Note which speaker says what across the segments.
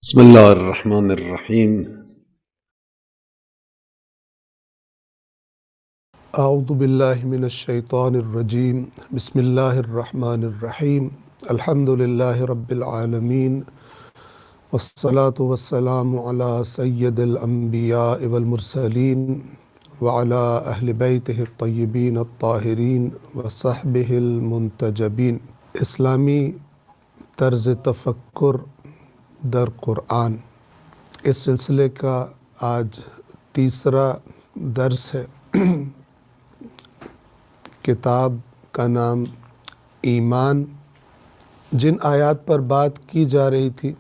Speaker 1: بسم الله الرحمن الرحيم.
Speaker 2: اعوذ باللہ من الشیطان الرجیم بسم اللہ الرحمن الرحیم الحمد للہ رب العالمین والصلاة والسلام علی سید الانبیاء والمرسلین وعلی اہل بیتہ الطیبین الطاہرین وصحبہ المنتجبین۔ اسلامی طرز تفکر در قرآن، اس سلسلے کا آج تیسرا درس ہے۔ کتاب کا نام ایمان۔ جن آیات پر بات کی جا رہی تھی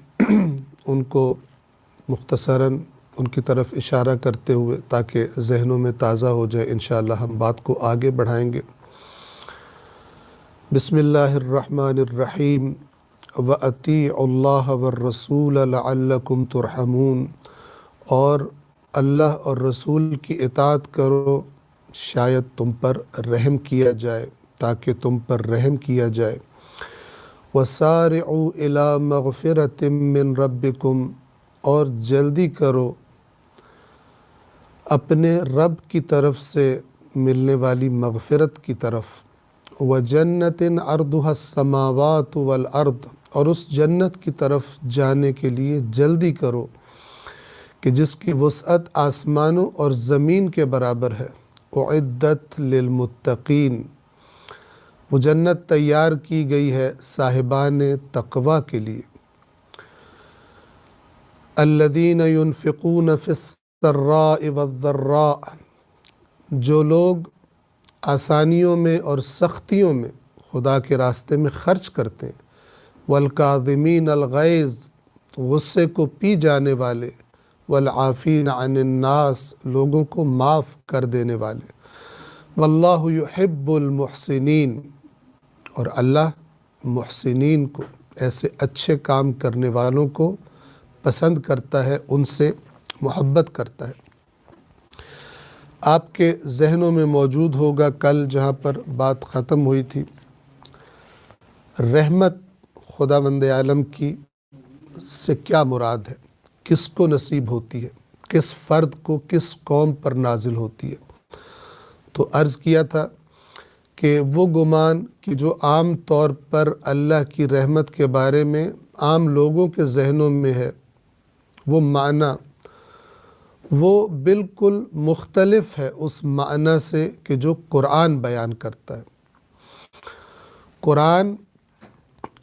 Speaker 2: ان کو مختصراً ان کی طرف اشارہ کرتے ہوئے تاکہ ذہنوں میں تازہ ہو جائے، انشاءاللہ ہم بات کو آگے بڑھائیں گے۔ بسم اللہ الرحمن الرحیم وَأَطِیعُوا اللَّهَ وَالرَّسُولَ لَعَلَّكُمْ تُرْحَمُونَ، اور اللہ اور رسول کی اطاعت کرو شاید تم پر رحم کیا جائے، تاکہ تم پر رحم کیا جائے۔ وَسَارِعُوا إِلَىٰ مَغْفِرَةٍ مِّن رَبِّكُمْ، اور جلدی کرو اپنے رب کی طرف سے ملنے والی مغفرت کی طرف۔ وَجَنَّةٍ عَرْضُهَا السَّمَاوَاتُ وَالْأَرْضُ، اور اس جنت کی طرف جانے کے لیے جلدی کرو کہ جس کی وسعت آسمانوں اور زمین کے برابر ہے۔ اعدت للمتقین، وہ جنت تیار کی گئی ہے صاحبان تقوی کے لیے۔ الذین ينفقون فی السراء والضراء، جو لوگ آسانیوں میں اور سختیوں میں خدا کے راستے میں خرچ کرتے ہیں۔ والکاظمین الغیظ، غصے کو پی جانے والے۔ والعافین عن الناس، لوگوں کو معاف کر دینے والے۔ واللہ یحب المحسنین، اور اللہ محسنین کو، ایسے اچھے کام کرنے والوں کو پسند کرتا ہے، ان سے محبت کرتا ہے۔ آپ کے ذہنوں میں موجود ہوگا کل جہاں پر بات ختم ہوئی تھی، رحمت خداوند عالم کی سے کیا مراد ہے، کس کو نصیب ہوتی ہے، کس فرد کو، کس قوم پر نازل ہوتی ہے۔ تو عرض کیا تھا کہ وہ گمان کہ جو عام طور پر اللہ کی رحمت کے بارے میں عام لوگوں کے ذہنوں میں ہے، وہ معنی وہ بالکل مختلف ہے اس معنی سے کہ جو قرآن بیان کرتا ہے۔ قرآن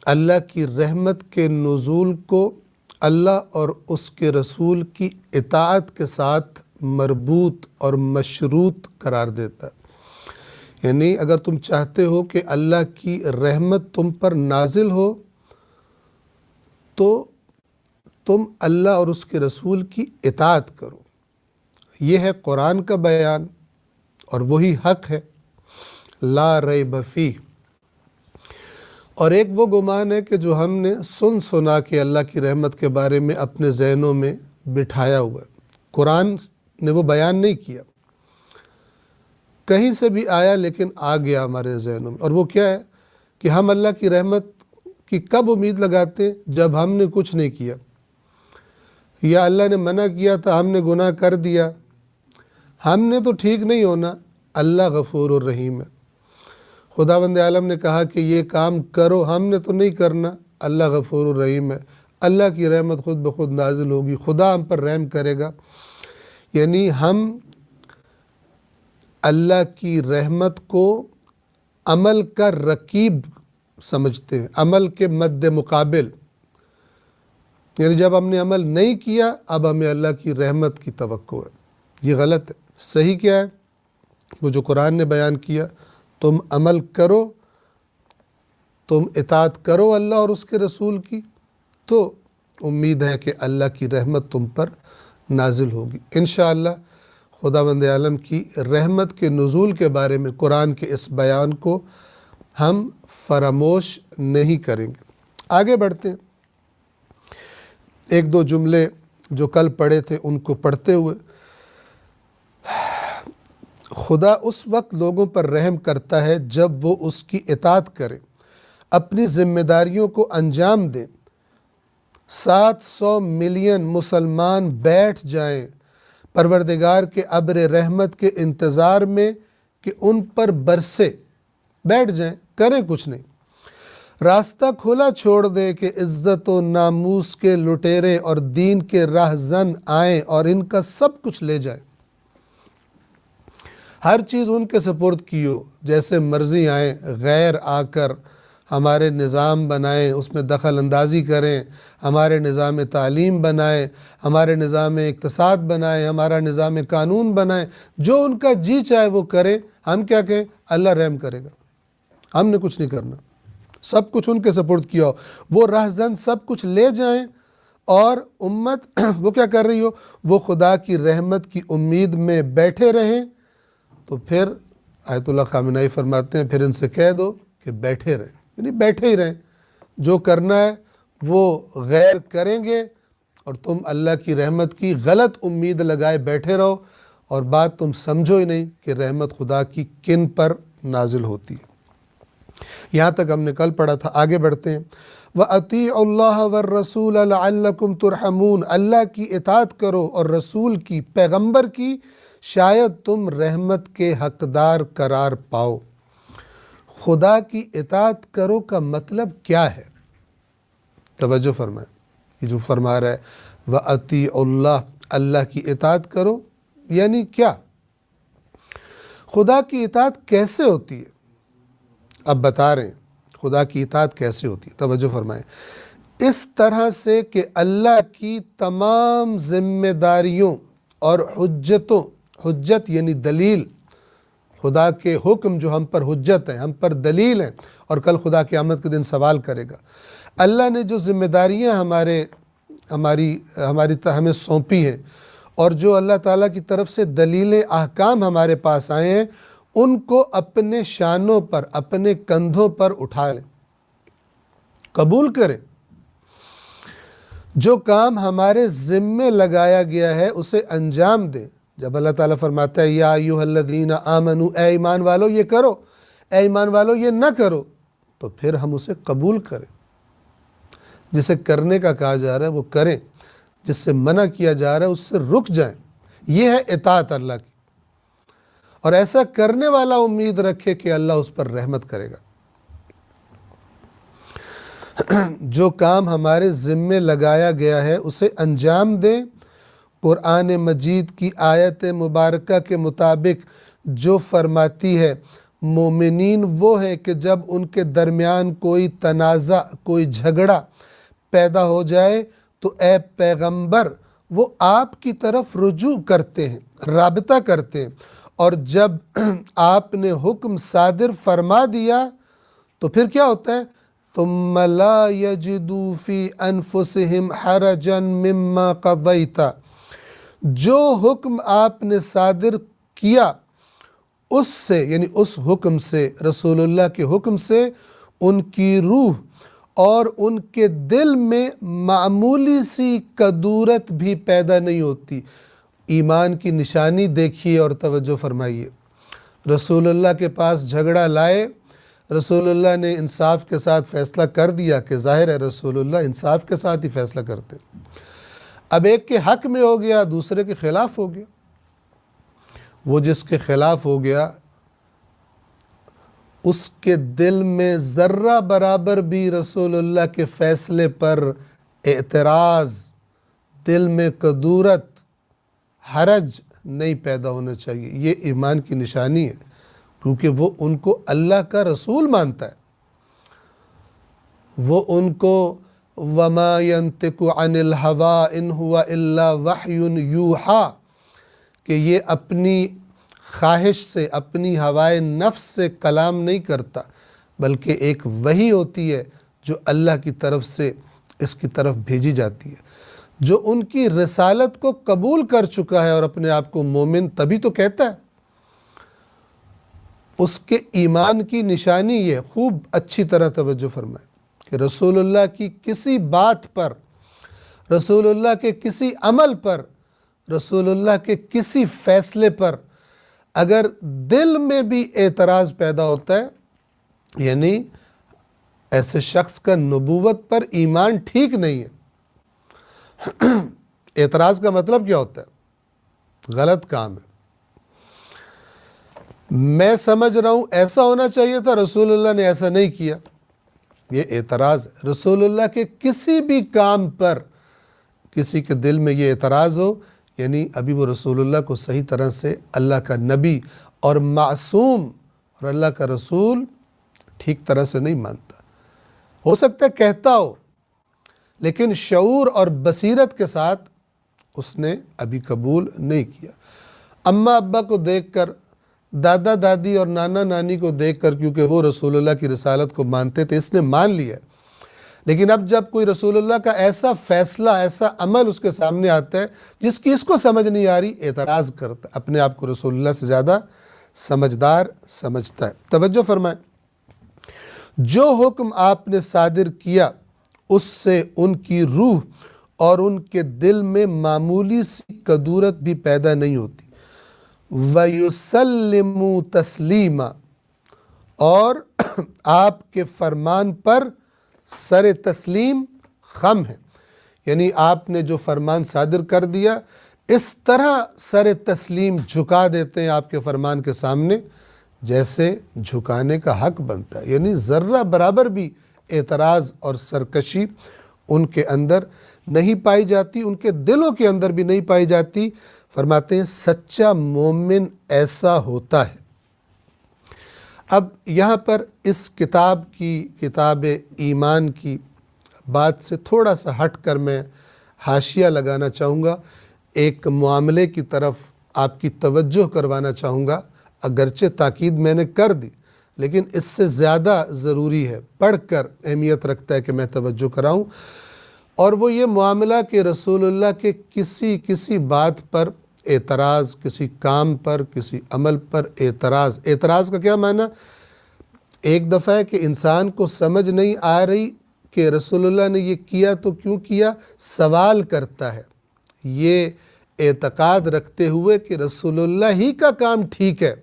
Speaker 2: اللہ کی رحمت کے نزول کو اللہ اور اس کے رسول کی اطاعت کے ساتھ مربوط اور مشروط قرار دیتا ہے۔ یعنی اگر تم چاہتے ہو کہ اللہ کی رحمت تم پر نازل ہو تو تم اللہ اور اس کے رسول کی اطاعت کرو۔ یہ ہے قرآن کا بیان، اور وہی حق ہے، لا ریب فیہ۔ اور ایک وہ گمان ہے کہ جو ہم نے سنا کہ اللہ کی رحمت کے بارے میں اپنے ذہنوں میں بٹھایا ہوا ہے، قرآن نے وہ بیان نہیں کیا، کہیں سے بھی آیا لیکن آ گیا ہمارے ذہنوں میں۔ اور وہ کیا ہے کہ ہم اللہ کی رحمت کی کب امید لگاتے؟ جب ہم نے کچھ نہیں کیا، یا اللہ نے منع کیا تھا، ہم نے گناہ کر دیا، ہم نے تو ٹھیک نہیں ہونا، اللہ غفور الرحیم ہے۔ خداوند عالم نے کہا کہ یہ کام کرو، ہم نے تو نہیں کرنا، اللہ غفور الرحیم ہے، اللہ کی رحمت خود بخود نازل ہوگی، خدا ہم پر رحم کرے گا۔ یعنی ہم اللہ کی رحمت کو عمل کا رکیب سمجھتے ہیں، عمل کے مد مقابل۔ یعنی جب ہم نے عمل نہیں کیا، اب ہمیں اللہ کی رحمت کی توقع ہے۔ یہ غلط ہے۔ صحیح کیا ہے؟ وہ جو قرآن نے بیان کیا، تم عمل کرو، تم اطاعت کرو اللہ اور اس کے رسول کی، تو امید ہے کہ اللہ کی رحمت تم پر نازل ہوگی۔ انشاءاللہ خداوند عالم کی رحمت کے نزول کے بارے میں قرآن کے اس بیان کو ہم فراموش نہیں کریں گے۔ آگے بڑھتے ہیں، ایک دو جملے جو کل پڑھے تھے ان کو پڑھتے ہوئے۔ خدا اس وقت لوگوں پر رحم کرتا ہے جب وہ اس کی اطاعت کریں، اپنی ذمہ داریوں کو انجام دیں، 700 ملین مسلمان بیٹھ جائیں پروردگار کے ابر رحمت کے انتظار میں کہ ان پر برسے، بیٹھ جائیں، کریں کچھ نہیں، راستہ کھلا چھوڑ دیں کہ عزت و ناموس کے لٹیرے اور دین کے راہزن آئیں اور ان کا سب کچھ لے جائیں، ہر چیز ان کے سپرد کی ہو، جیسے مرضی آئیں، غیر آ کر ہمارے نظام بنائیں، اس میں دخل اندازی کریں، ہمارے نظام تعلیم بنائیں، ہمارے نظام اقتصاد بنائیں، ہمارا نظام قانون بنائیں، جو ان کا جی چاہے وہ کریں، ہم کیا کہیں؟ اللہ رحم کرے گا، ہم نے کچھ نہیں کرنا، سب کچھ ان کے سپرد کیا ہو، وہ رہزن سب کچھ لے جائیں، اور امت وہ کیا کر رہی ہو؟ وہ خدا کی رحمت کی امید میں بیٹھے رہیں۔ تو پھر آیت اللہ خامنہئی فرماتے ہیں پھر ان سے کہہ دو کہ بیٹھے رہیں، یعنی بیٹھے ہی رہیں، جو کرنا ہے وہ غیر کریں گے، اور تم اللہ کی رحمت کی غلط امید لگائے بیٹھے رہو، اور بات تم سمجھو ہی نہیں کہ رحمت خدا کی کن پر نازل ہوتی ہے۔ یہاں تک ہم نے کل پڑھا تھا، آگے بڑھتے ہیں۔ وَأَطِيعُوا اللَّهَ وَالرَّسُولَ لَعَلَّكُمْ تُرْحَمُونَ، اللہ کی اطاعت کرو اور رسول کی، پیغمبر کی، شاید تم رحمت کے حقدار قرار پاؤ۔ خدا کی اطاعت کرو کا مطلب کیا ہے؟ توجہ فرمائیں، یہ جو فرما رہا ہے وَأَطِيعُوا اللَّهَ، اللہ کی اطاعت کرو، یعنی کیا؟ خدا کی اطاعت کیسے ہوتی ہے؟ اب بتا رہے ہیں خدا کی اطاعت کیسے ہوتی ہے، توجہ فرمائیں۔ اس طرح سے کہ اللہ کی تمام ذمہ داریوں اور حجتوں، حجت یعنی دلیل، خدا کے حکم جو ہم پر حجت ہیں، ہم پر دلیل ہیں، اور کل خدا قیامت کے دن سوال کرے گا۔ اللہ نے جو ذمہ داریاں ہمیں سونپی ہیں، اور جو اللہ تعالیٰ کی طرف سے دلیلیں، احکام ہمارے پاس آئے ہیں، ان کو اپنے شانوں پر، اپنے کندھوں پر اٹھا لیں، قبول کریں۔ جو کام ہمارے ذمے لگایا گیا ہے اسے انجام دیں۔ جب اللہ تعالیٰ فرماتا ہے یا ایھا الذین آمنوا، اے ایمان والو یہ کرو، اے ایمان والو یہ نہ کرو، تو پھر ہم اسے قبول کریں۔ جسے کرنے کا کہا جا رہا ہے وہ کریں، جس سے منع کیا جا رہا ہے اس سے رک جائیں۔ یہ ہے اطاعت اللہ کی، اور ایسا کرنے والا امید رکھے کہ اللہ اس پر رحمت کرے گا۔ جو کام ہمارے ذمے لگایا گیا ہے اسے انجام دیں۔ قرآن مجید کی آیت مبارکہ کے مطابق جو فرماتی ہے مومنین وہ ہے کہ جب ان کے درمیان کوئی تنازع، کوئی جھگڑا پیدا ہو جائے تو اے پیغمبر وہ آپ کی طرف رجوع کرتے ہیں، رابطہ کرتے ہیں، اور جب آپ نے حکم صادر فرما دیا تو پھر کیا ہوتا ہے؟ ثم لا یجدوا فی انفسہم حرجا مما قضیت، جو حکم آپ نے صادر کیا اس سے، یعنی اس حکم سے، رسول اللہ کے حکم سے، ان کی روح اور ان کے دل میں معمولی سی کدورت بھی پیدا نہیں ہوتی۔ ایمان کی نشانی دیکھیے اور توجہ فرمائیے۔ رسول اللہ کے پاس جھگڑا لائے، رسول اللہ نے انصاف کے ساتھ فیصلہ کر دیا کہ ظاہر ہے رسول اللہ انصاف کے ساتھ ہی فیصلہ کرتے، اب ایک کے حق میں ہو گیا، دوسرے کے خلاف ہو گیا۔ وہ جس کے خلاف ہو گیا اس کے دل میں ذرہ برابر بھی رسول اللہ کے فیصلے پر اعتراض، دل میں کدورت، حرج نہیں پیدا ہونا چاہیے۔ یہ ایمان کی نشانی ہے، کیونکہ وہ ان کو اللہ کا رسول مانتا ہے، وہ ان کو وَمَا يَنْتِقُ عَنِ الْهَوَىٰ إِنْ هُوَ إِلَّا وَحْيٌ يُوحَىٰ، کہ یہ اپنی خواہش سے، اپنی ہوائے نفس سے کلام نہیں کرتا، بلکہ ایک وحی ہوتی ہے جو اللہ کی طرف سے اس کی طرف بھیجی جاتی ہے۔ جو ان کی رسالت کو قبول کر چکا ہے اور اپنے آپ کو مومن تبھی تو کہتا ہے، اس کے ایمان کی نشانی یہ، خوب اچھی طرح توجہ فرمائیں، کہ رسول اللہ کی کسی بات پر، رسول اللہ کے کسی عمل پر، رسول اللہ کے کسی فیصلے پر اگر دل میں بھی اعتراض پیدا ہوتا ہے، یعنی ایسے شخص کا نبوت پر ایمان ٹھیک نہیں ہے، اعتراض کا مطلب کیا ہوتا ہے؟ غلط کام ہے، میں سمجھ رہا ہوں ایسا ہونا چاہیے تھا، رسول اللہ نے ایسا نہیں کیا، یہ اعتراض ہے۔ رسول اللہ کے کسی بھی کام پر کسی کے دل میں یہ اعتراض ہو، یعنی ابھی وہ رسول اللہ کو صحیح طرح سے اللہ کا نبی اور معصوم اور اللہ کا رسول ٹھیک طرح سے نہیں مانتا۔ ہو سکتا ہے کہتا ہو، لیکن شعور اور بصیرت کے ساتھ اس نے ابھی قبول نہیں کیا۔ اماں ابا کو دیکھ کر، دادا دادی اور نانا نانی کو دیکھ کر، کیونکہ وہ رسول اللہ کی رسالت کو مانتے تھے، اس نے مان لیا، لیکن اب جب کوئی رسول اللہ کا ایسا فیصلہ، ایسا عمل اس کے سامنے آتا ہے جس کی اس کو سمجھ نہیں آ رہی، اعتراض کرتا ہے، اپنے آپ کو رسول اللہ سے زیادہ سمجھدار سمجھتا ہے۔ توجہ فرمائیں، جو حکم آپ نے صادر کیا اس سے ان کی روح اور ان کے دل میں معمولی سی کدورت بھی پیدا نہیں ہوتی۔ وَيُسَلِّمُوا تَسْلِيمًا، اور آپ کے فرمان پر سر تسلیم خم ہے، یعنی آپ نے جو فرمان صادر کر دیا اس طرح سر تسلیم جھکا دیتے ہیں آپ کے فرمان کے سامنے جیسے جھکانے کا حق بنتا ہے، یعنی ذرہ برابر بھی اعتراض اور سرکشی ان کے اندر نہیں پائی جاتی، ان کے دلوں کے اندر بھی نہیں پائی جاتی۔ فرماتے ہیں سچا مومن ایسا ہوتا ہے۔ اب یہاں پر اس کتاب کی، کتاب ایمان کی بات سے تھوڑا سا ہٹ کر میں حاشیہ لگانا چاہوں گا، ایک معاملے کی طرف آپ کی توجہ کروانا چاہوں گا، اگرچہ تاکید میں نے کر دی لیکن اس سے زیادہ ضروری ہے، پڑھ کر اہمیت رکھتا ہے کہ میں توجہ کراؤں، اور وہ یہ معاملہ کہ رسول اللہ کے کسی بات پر اعتراض، کسی کام پر، کسی عمل پر اعتراض۔ اعتراض کا کیا معنی؟ ایک دفعہ ہے کہ انسان کو سمجھ نہیں آ رہی کہ رسول اللہ نے یہ کیا تو کیوں کیا، سوال کرتا ہے، یہ اعتقاد رکھتے ہوئے کہ رسول اللہ ہی کا کام ٹھیک ہے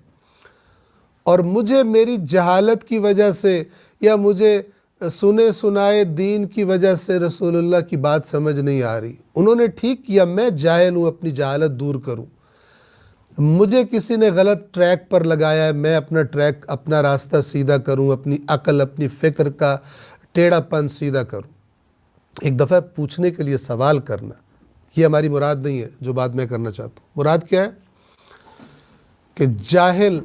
Speaker 2: اور مجھے میری جہالت کی وجہ سے یا مجھے سنے سنائے دین کی وجہ سے رسول اللہ کی بات سمجھ نہیں آ رہی، انہوں نے ٹھیک کیا، میں جاہل ہوں، اپنی جہالت دور کروں، مجھے کسی نے غلط ٹریک پر لگایا ہے، میں اپنا ٹریک، اپنا راستہ سیدھا کروں، اپنی عقل، اپنی فکر کا ٹیڑھا پن سیدھا کروں۔ ایک دفعہ پوچھنے کے لیے سوال کرنا، یہ ہماری مراد نہیں ہے جو بات میں کرنا چاہتا ہوں۔ مراد کیا ہے کہ جاہل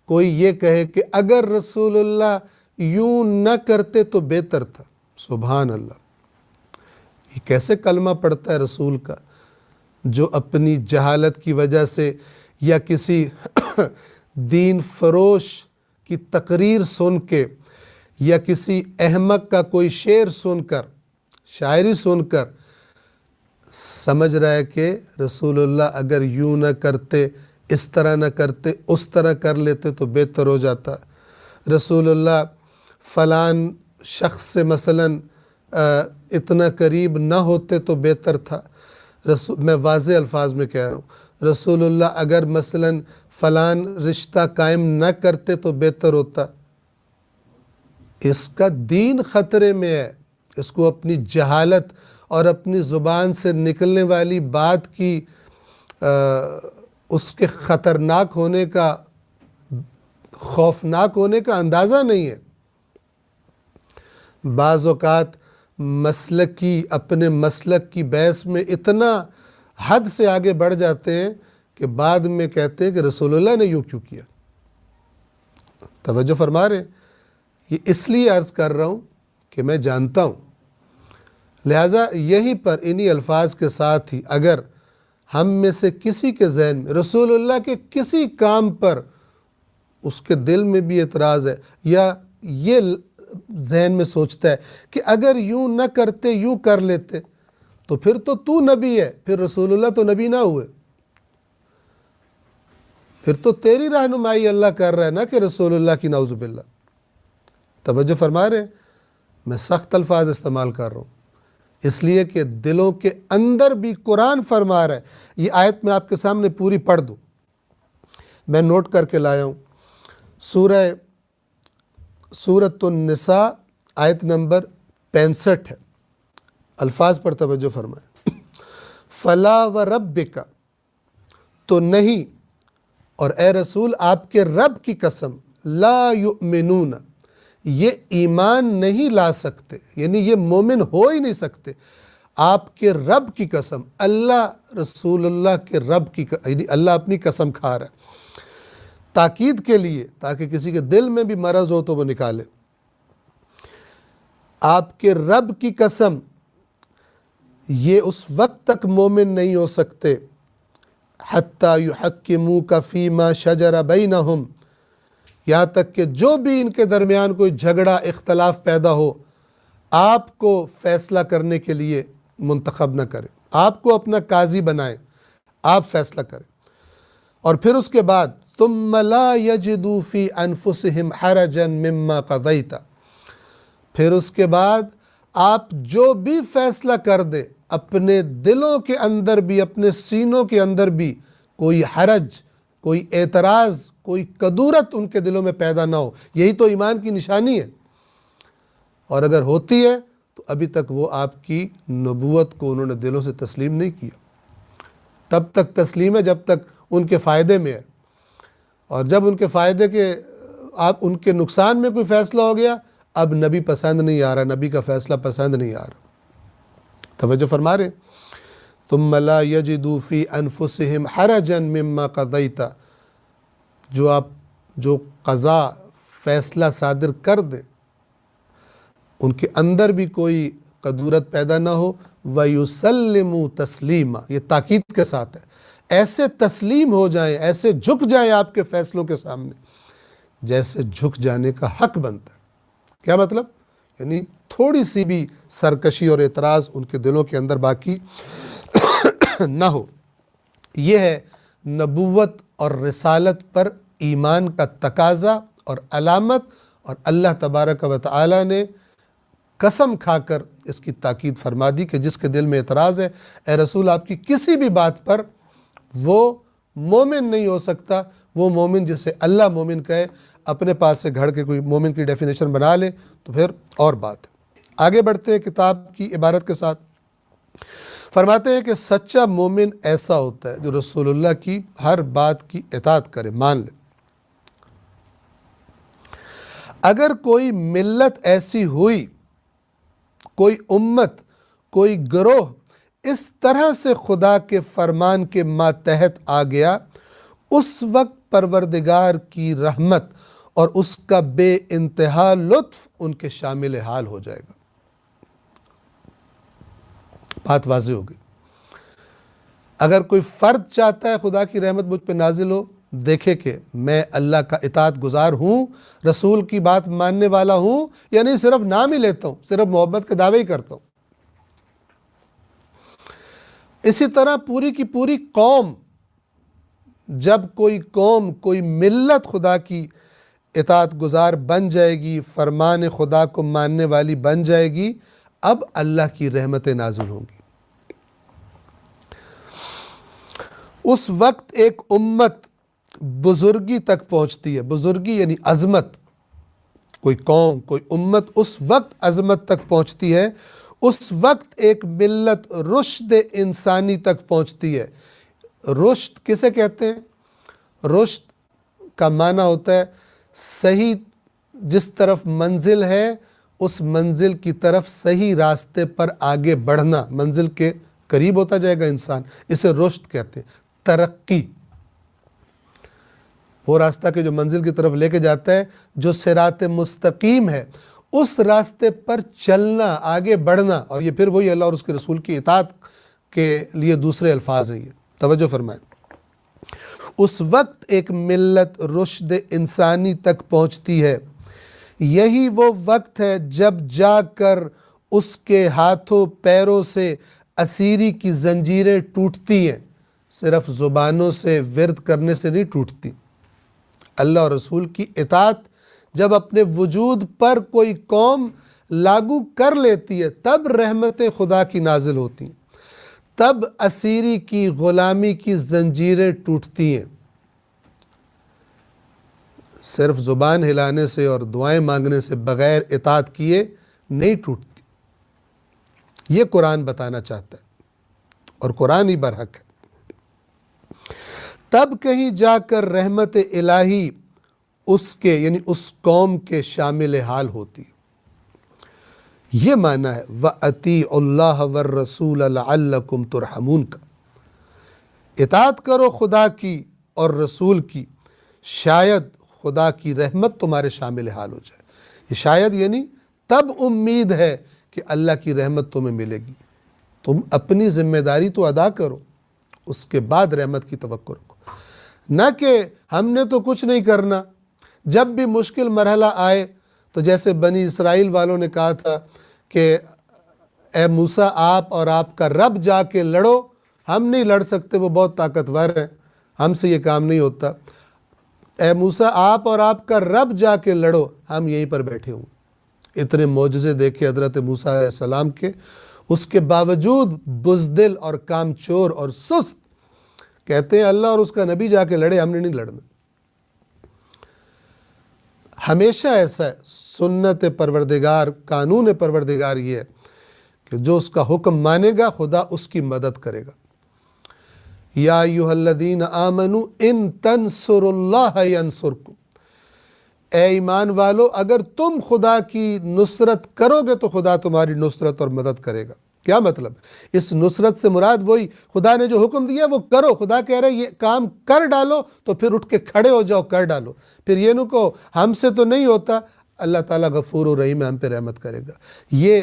Speaker 2: کوئی یہ کہے کہ اگر رسول اللہ یوں نہ کرتے تو بہتر تھا۔ سبحان اللہ، یہ کیسے کلمہ پڑھتا ہے رسول کا، جو اپنی جہالت کی وجہ سے یا کسی دین فروش کی تقریر سن کے یا کسی احمق کا کوئی شعر سن کر، شاعری سن کر سمجھ رہا ہے کہ رسول اللہ اگر یوں نہ کرتے، اس طرح نہ کرتے، اس طرح کر لیتے تو بہتر ہو جاتا، رسول اللہ فلان شخص سے مثلاً اتنا قریب نہ ہوتے تو بہتر تھا، میں واضح الفاظ میں کہہ رہا ہوں، رسول اللہ اگر مثلاً فلان رشتہ قائم نہ کرتے تو بہتر ہوتا۔ اس کا دین خطرے میں ہے، اس کو اپنی جہالت اور اپنی زبان سے نکلنے والی بات کی اس کے خطرناک ہونے کا، خوفناک ہونے کا اندازہ نہیں ہے۔ بعض اوقات مسلکی، اپنے مسلک کی بحث میں اتنا حد سے آگے بڑھ جاتے ہیں کہ بعد میں کہتے ہیں کہ رسول اللہ نے یوں کیوں کیا۔ توجہ فرما رہے ہیں؟ یہ اس لیے عرض کر رہا ہوں کہ میں جانتا ہوں، لہٰذا یہیں پر انہی الفاظ کے ساتھ ہی اگر ہم میں سے کسی کے ذہن میں رسول اللہ کے کسی کام پر اس کے دل میں بھی اعتراض ہے یا یہ ذہن میں سوچتا ہے کہ اگر یوں نہ کرتے، یوں کر لیتے، تو پھر تو نبی ہے، پھر رسول اللہ تو نبی نہ ہوئے، پھر تو تیری رہنمائی اللہ کر رہا ہے نا کہ رسول اللہ کی، نعوذ باللہ۔ توجہ فرما رہے ہیں؟ میں سخت الفاظ استعمال کر رہا ہوں اس لیے کہ دلوں کے اندر بھی قرآن فرما رہا ہے۔ یہ آیت میں آپ کے سامنے پوری پڑھ دوں، میں نوٹ کر کے لایا ہوں، سورۃ النساء آیت نمبر 65 ہے، الفاظ پر توجہ فرمائیں۔ فلا و ربک، تو نہیں، اور اے رسول آپ کے رب کی قسم، لا یؤمنون، یہ ایمان نہیں لا سکتے، یعنی یہ مومن ہو ہی نہیں سکتے، آپ کے رب کی قسم، اللہ رسول اللہ کے رب کی یعنی اللہ اپنی قسم کھا رہا ہے تاکید کے لیے، تاکہ کسی کے دل میں بھی مرض ہو تو وہ نکالے۔ آپ کے رب کی قسم، یہ اس وقت تک مومن نہیں ہو سکتے حتیٰ یحکموک فیما شجر بینہم، یہاں تک کہ جو بھی ان کے درمیان کوئی جھگڑا اختلاف پیدا ہو، آپ کو فیصلہ کرنے کے لیے منتخب نہ کرے، آپ کو اپنا قاضی بنائے، آپ فیصلہ کریں، اور پھر اس کے بعد ثم لا یجدوا فی انفسہم حرجا مما قضیت، پھر اس کے بعد آپ جو بھی فیصلہ کر دیں، اپنے دلوں کے اندر بھی، اپنے سینوں کے اندر بھی کوئی حرج، کوئی اعتراض، کوئی کدورت ان کے دلوں میں پیدا نہ ہو، یہی تو ایمان کی نشانی ہے۔ اور اگر ہوتی ہے تو ابھی تک وہ آپ کی نبوت کو انہوں نے دلوں سے تسلیم نہیں کیا، تب تک تسلیم ہے جب تک ان کے فائدے میں ہے، اور جب ان کے فائدے کے ان کے نقصان میں کوئی فیصلہ ہو گیا، اب نبی پسند نہیں آ رہا، نبی کا فیصلہ پسند نہیں آ رہا۔ توجہ فرما رہے ثم لا یجدوا فی انفسہم حرجا مما قضیت، جو قضا فیصلہ صادر کر دے ان کے اندر بھی کوئی قدورت پیدا نہ ہو، وَيُسَلِّمُوا تَسْلِيمًا، یہ تاکید کے ساتھ ہے، ایسے تسلیم ہو جائیں، ایسے جھک جائیں آپ کے فیصلوں کے سامنے جیسے جھک جانے کا حق بنتا ہے۔ کیا مطلب؟ یعنی تھوڑی سی بھی سرکشی اور اعتراض ان کے دلوں کے اندر باقی نہ ہو۔ یہ ہے نبوت اور رسالت پر ایمان کا تقاضا اور علامت، اور اللہ تبارک و تعالی نے قسم کھا کر اس کی تاکید فرما دی کہ جس کے دل میں اعتراض ہے، اے رسول آپ کی کسی بھی بات پر، وہ مومن نہیں ہو سکتا۔ وہ مومن جسے اللہ مومن کہے، اپنے پاس سے گھڑ کے کوئی مومن کی ڈیفینیشن بنا لے تو پھر اور بات ہے۔ آگے بڑھتے ہیں کتاب کی عبارت کے ساتھ، فرماتے ہیں کہ سچا مومن ایسا ہوتا ہے جو رسول اللہ کی ہر بات کی اطاعت کرے، مان لے۔ اگر کوئی ملت ایسی ہوئی، کوئی امت، کوئی گروہ اس طرح سے خدا کے فرمان کے ماتحت آ گیا، اس وقت پروردگار کی رحمت اور اس کا بے انتہا لطف ان کے شامل حال ہو جائے گا۔ بات واضح ہو گئی۔ اگر کوئی فرد چاہتا ہے خدا کی رحمت مجھ پہ نازل ہو، دیکھے کہ میں اللہ کا اطاعت گزار ہوں، رسول کی بات ماننے والا ہوں، یا نہیں صرف نام ہی لیتا ہوں، صرف محبت کے دعوے ہی کرتا ہوں۔ اسی طرح پوری کی پوری قوم، جب کوئی قوم، کوئی ملت خدا کی اطاعت گزار بن جائے گی، فرمان خدا کو ماننے والی بن جائے گی، اب اللہ کی رحمتیں نازل ہوں گی۔ اس وقت ایک امت بزرگی تک پہنچتی ہے، بزرگی یعنی عظمت، کوئی قوم، کوئی امت اس وقت عظمت تک پہنچتی ہے، اس وقت ایک ملت رشد انسانی تک پہنچتی ہے۔ رشد کسے کہتے ہیں؟ رشد کا معنی ہوتا ہے صحیح، جس طرف منزل ہے اس منزل کی طرف صحیح راستے پر آگے بڑھنا، منزل کے قریب ہوتا جائے گا انسان، اسے رشد کہتے ہیں۔ ترقی، وہ راستہ کہ جو منزل کی طرف لے کے جاتا ہے، جو صراط مستقیم ہے، اس راستے پر چلنا، آگے بڑھنا، اور یہ پھر وہی اللہ اور اس کے رسول کی اطاعت کے لیے دوسرے الفاظ ہیں۔ یہ توجہ فرمائیں۔ اس وقت ایک ملت رشد انسانی تک پہنچتی ہے، یہی وہ وقت ہے جب جا کر اس کے ہاتھوں پیروں سے اسیری کی زنجیریں ٹوٹتی ہیں، صرف زبانوں سے ورد کرنے سے نہیں ٹوٹتی۔ اللہ اور رسول کی اطاعت جب اپنے وجود پر کوئی قوم لاگو کر لیتی ہے، تب رحمت خدا کی نازل ہوتی ہیں، تب اسیری کی، غلامی کی زنجیریں ٹوٹتی ہیں۔ صرف زبان ہلانے سے اور دعائیں مانگنے سے بغیر اطاعت کیے نہیں ٹوٹتی۔ یہ قرآن بتانا چاہتا ہے۔ اور قرآن ہی برحق ہے، تب کہیں جا کر رحمت الہی اس کے یعنی اس قوم کے شامل حال ہوتی ہے۔ یہ معنی ہے وَأَطِیعُوا اللَّهَ وَالرَّسُولَ لَعَلَّكُمْ تُرْحَمُونَ کا، اطاعت کرو خدا کی اور رسول کی، شاید خدا کی رحمت تمہارے شامل حال ہو جائے۔ یہ شاید یعنی تب امید ہے کہ اللہ کی رحمت تمہیں ملے گی، تم اپنی ذمہ داری تو ادا کرو، اس کے بعد رحمت کی توقع رکھو، نہ کہ ہم نے تو کچھ نہیں کرنا، جب بھی مشکل مرحلہ آئے تو جیسے بنی اسرائیل والوں نے کہا تھا کہ اے موسیٰ آپ اور آپ کا رب جا کے لڑو، ہم نہیں لڑ سکتے، وہ بہت طاقتور ہیں، ہم سے یہ کام نہیں ہوتا، اے موسیٰ آپ اور آپ کا رب جا کے لڑو، ہم یہیں پر بیٹھے ہوں۔ اتنے معجزے دیکھے حضرت موسیٰ علیہ السلام کے، اس کے باوجود بزدل اور کامچور اور سست، کہتے ہیں اللہ اور اس کا نبی جا کے لڑے، ہم نے نہیں لڑنا۔ ہمیشہ ایسا ہے، سنت پروردگار، قانون پروردگار یہ ہے کہ جو اس کا حکم مانے گا خدا اس کی مدد کرے گا۔ یا ایھا الذین آمنوا ان تنصروا اللہ ینصرکم، اے ایمان والو اگر تم خدا کی نصرت کرو گے تو خدا تمہاری نصرت اور مدد کرے گا۔ کیا مطلب؟ اس نصرت سے مراد وہی خدا نے جو حکم دیا وہ کرو، خدا کہہ رہے یہ کام کر ڈالو تو پھر اٹھ کے کھڑے ہو جاؤ، کر ڈالو، پھر یہ نہ کہو ہم سے تو نہیں ہوتا، اللہ تعالیٰ غفور و رحیم ہے، ہم پہ رحمت کرے گا۔ یہ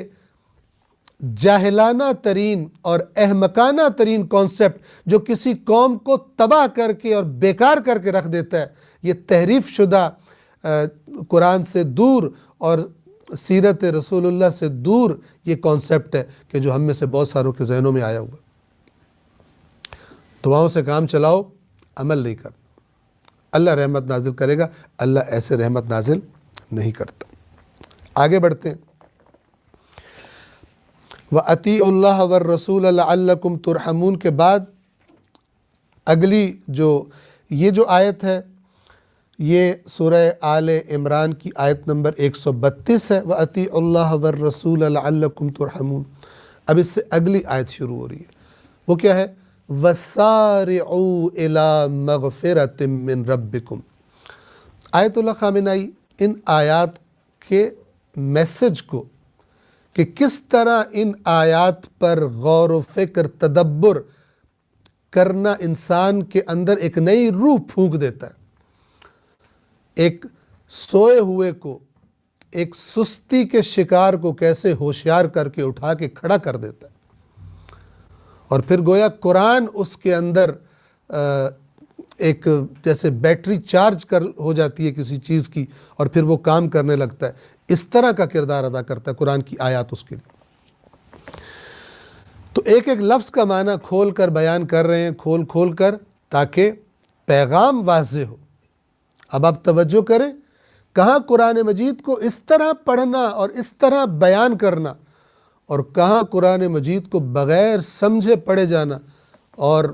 Speaker 2: جاہلانہ ترین اور احمقانہ ترین کانسیپٹ جو کسی قوم کو تباہ کر کے اور بیکار کر کے رکھ دیتا ہے، یہ تحریف شدہ قرآن سے دور اور سیرت رسول اللہ سے دور یہ کانسیپٹ ہے کہ جو ہم میں سے بہت ساروں کے ذہنوں میں آیا ہوا۔ دعاؤں سے کام چلاؤ، عمل نہیں کرنا، اللہ رحمت نازل کرے گا، اللہ ایسے رحمت نازل نہیں کرتا۔ آگے بڑھتے ہیں، وَأَطِیعُوا اللَّهَ وَالرَّسُولَ لَعَلَّكُمْ تُرْحَمُونَ کے بعد اگلی یہ جو آیت ہے یہ سورہ آل عمران کی آیت نمبر 132 ہے، وَأَطِیعُوا اللَّهَ وَالرَّسُولَ لَعَلَّكُمْ تُرْحَمُونَ۔ اب اس سے اگلی آیت شروع ہو رہی ہے، وہ کیا ہے؟ وَسَارِعُوا إِلَىٰ مَغْفِرَةٍ مِّن رَبِّكُمْ۔ آیت اللہ خامنہئی ان آیات کے میسج کو کہ کس طرح ان آیات پر غور و فکر تدبر کرنا انسان کے اندر ایک نئی روح پھونک دیتا ہے، ایک سوئے ہوئے کو، ایک سستی کے شکار کو کیسے ہوشیار کر کے اٹھا کے کھڑا کر دیتا ہے، اور پھر گویا قرآن اس کے اندر ایک جیسے بیٹری چارج ہو جاتی ہے کسی چیز کی اور پھر وہ کام کرنے لگتا ہے، اس طرح کا کردار ادا کرتا ہے قرآن کی آیات اس کے لیے۔ تو ایک ایک لفظ کا معنی کھول کر بیان کر رہے ہیں، کھول کر، تاکہ پیغام واضح ہو۔ اب آپ توجہ کریں، کہاں قرآن مجید کو اس طرح پڑھنا اور اس طرح بیان کرنا، اور کہاں قرآن مجید کو بغیر سمجھے پڑھے جانا اور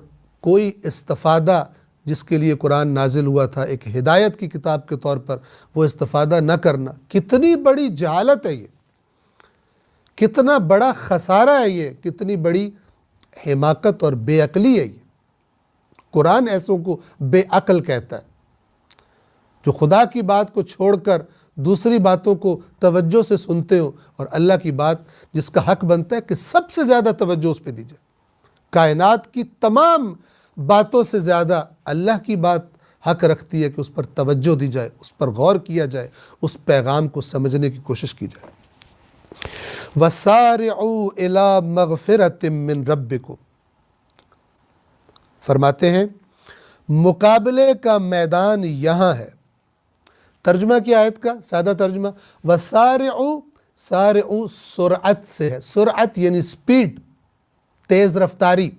Speaker 2: کوئی استفادہ جس کے لیے قرآن نازل ہوا تھا ایک ہدایت کی کتاب کے طور پر، وہ استفادہ نہ کرنا۔ کتنی بڑی جہالت ہے یہ، کتنا بڑا خسارہ ہے یہ، کتنی بڑی حماقت اور بے عقلی ہے یہ۔ قرآن ایسوں کو بے عقل کہتا ہے جو خدا کی بات کو چھوڑ کر دوسری باتوں کو توجہ سے سنتے ہو، اور اللہ کی بات جس کا حق بنتا ہے کہ سب سے زیادہ توجہ اس پہ دی جائے، کائنات کی تمام باتوں سے زیادہ اللہ کی بات حق رکھتی ہے کہ اس پر توجہ دی جائے، اس پر غور کیا جائے، اس پیغام کو سمجھنے کی کوشش کی جائے۔ وَسَارِعُوا إِلَىٰ مَغْفِرَةٍ مِّن رَبِّكُمْ، فرماتے ہیں مقابلے کا میدان یہاں ہے۔ ترجمہ کی آیت کا سادہ ترجمہ، وَسَارِعُوا، سارعوا سرعت سے ہے، سرعت یعنی سپیڈ، تیز رفتاری،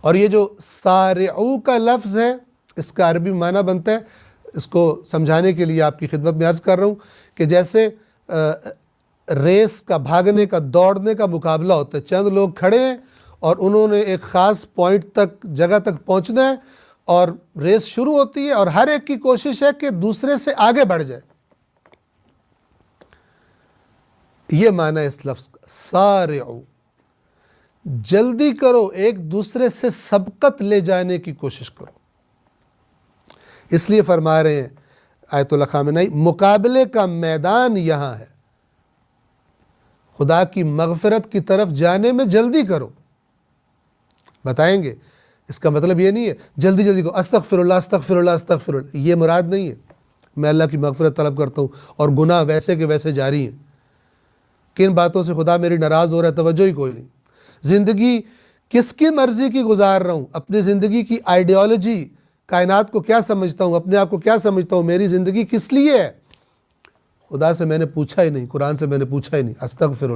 Speaker 2: اور یہ جو سارعوا کا لفظ ہے اس کا عربی معنی بنتا ہے، اس کو سمجھانے کے لیے آپ کی خدمت میں عرض کر رہا ہوں کہ جیسے ریس کا، بھاگنے کا، دوڑنے کا مقابلہ ہوتا ہے، چند لوگ کھڑے ہیں اور انہوں نے ایک خاص پوائنٹ تک، جگہ تک پہنچنا ہے، اور ریس شروع ہوتی ہے اور ہر ایک کی کوشش ہے کہ دوسرے سے آگے بڑھ جائے۔ یہ معنی ہے اس لفظ کا، سارعوا، جلدی کرو، ایک دوسرے سے سبقت لے جانے کی کوشش کرو۔ اس لیے فرما رہے ہیں آیت اللہ خامنہئی، مقابلے کا میدان یہاں ہے، خدا کی مغفرت کی طرف جانے میں جلدی کرو۔ بتائیں گے اس کا مطلب یہ نہیں ہے جلدی جلدی کو استغفر اللہ استغفر اللہ استغفر اللہ، یہ مراد نہیں ہے۔ میں اللہ کی مغفرت طلب کرتا ہوں اور گناہ ویسے کے ویسے جاری ہیں، کن باتوں سے خدا میری ناراض ہو رہا ہے توجہ ہی کوئی نہیں۔ زندگی کس کی مرضی کی گزار رہا ہوں، اپنی زندگی کی آئیڈیالوجی، کائنات کو کیا سمجھتا ہوں، اپنے آپ کو کیا سمجھتا ہوں، میری زندگی کس لیے ہے، خدا سے میں نے پوچھا ہی نہیں، قرآن سے میں نے پوچھا ہی نہیں۔ استغفر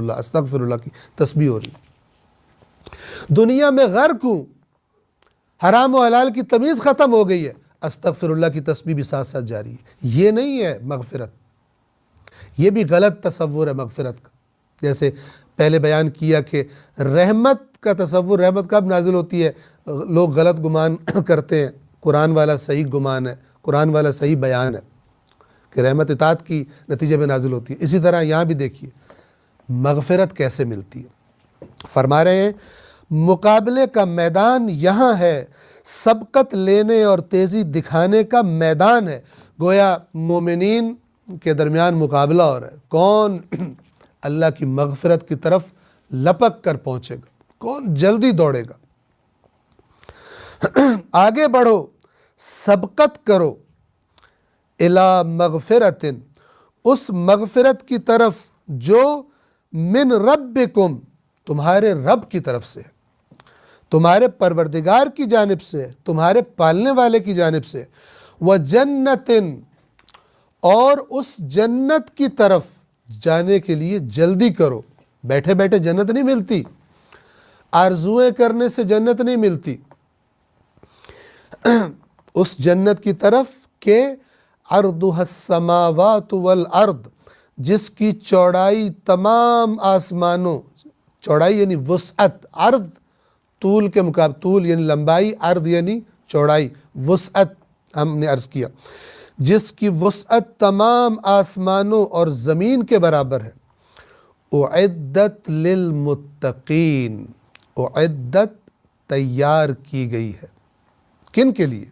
Speaker 2: اللہ کی تسبیح ہو رہی۔ دنیا میں غرق ہوں، حرام و حلال کی تمیز ختم ہو گئی ہے، استغفر اللہ کی تسبیح بھی ساتھ ساتھ جاری ہے۔ یہ نہیں ہے مغفرت، یہ بھی غلط تصور ہے مغفرت کا۔ جیسے پہلے بیان کیا کہ رحمت کا تصور، رحمت کب نازل ہوتی ہے؟ لوگ غلط گمان کرتے ہیں، قرآن والا صحیح گمان ہے، قرآن والا صحیح بیان ہے کہ رحمت اطاعت کی نتیجے میں نازل ہوتی ہے۔ اسی طرح یہاں بھی دیکھیے مغفرت کیسے ملتی ہے۔ فرما رہے ہیں مقابلے کا میدان یہاں ہے، سبقت لینے اور تیزی دکھانے کا میدان ہے۔ گویا مومنین کے درمیان مقابلہ ہو رہا ہے، کون اللہ کی مغفرت کی طرف لپک کر پہنچے گا، کون جلدی دوڑے گا۔ آگے بڑھو، سبقت کرو، الی مغفرت، اس مغفرت کی طرف جو من ربکم، تمہارے رب کی طرف سے ہے، تمہارے پروردگار کی جانب سے، تمہارے پالنے والے کی جانب سے، وجنت، اور اس جنت کی طرف جانے کے لیے جلدی کرو۔ بیٹھے بیٹھے جنت نہیں ملتی، آرزویں کرنے سے جنت نہیں ملتی۔ اس جنت کی طرف کہ عرضها السماوات والارض، جس کی چوڑائی تمام آسمانوں، چوڑائی یعنی وسعت، عرض طول کے مقابل، طول یعنی لمبائی، عرض یعنی چوڑائی، وسعت ہم نے عرض کیا، جس کی وسعت تمام آسمانوں اور زمین کے برابر ہے۔ اعدت للمتقین، اعدت تیار کی گئی ہے، کن کے لیے؟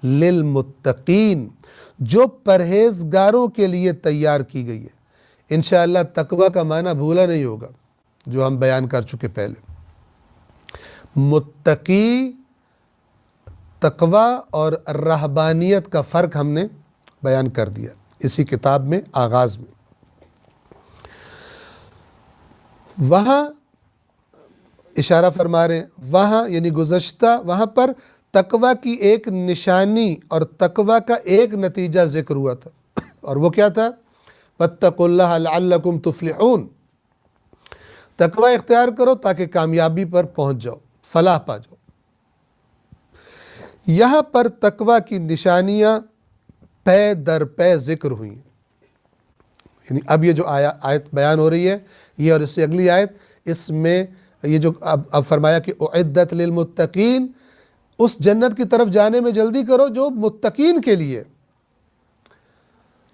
Speaker 2: للمتقین، جو پرہیزگاروں کے لیے تیار کی گئی ہے۔ انشاءاللہ تقوی کا معنی بھولا نہیں ہوگا جو ہم بیان کر چکے پہلے۔ متقی، تقوی اور رہبانیت کا فرق ہم نے بیان کر دیا اسی کتاب میں آغاز میں۔ وہاں اشارہ فرما رہے ہیں، وہاں یعنی گزشتہ، وہاں پر تقوی کی ایک نشانی اور تقوی کا ایک نتیجہ ذکر ہوا تھا، اور وہ کیا تھا؟ واتقوا اللہ لعلکم تفلحون، تقوی اختیار کرو تاکہ کامیابی پر پہنچ جاؤ، فلاح پا جاؤ۔ یہاں پر تقوی کی نشانیاں پے در پے ذکر ہوئی ہیں، یعنی اب یہ جو آیت بیان ہو رہی ہے، یہ اور اس سے اگلی آیت، اس میں یہ جو اب فرمایا کہ اعدت للمتقین، اس جنت کی طرف جانے میں جلدی کرو جو متقین کے لیے۔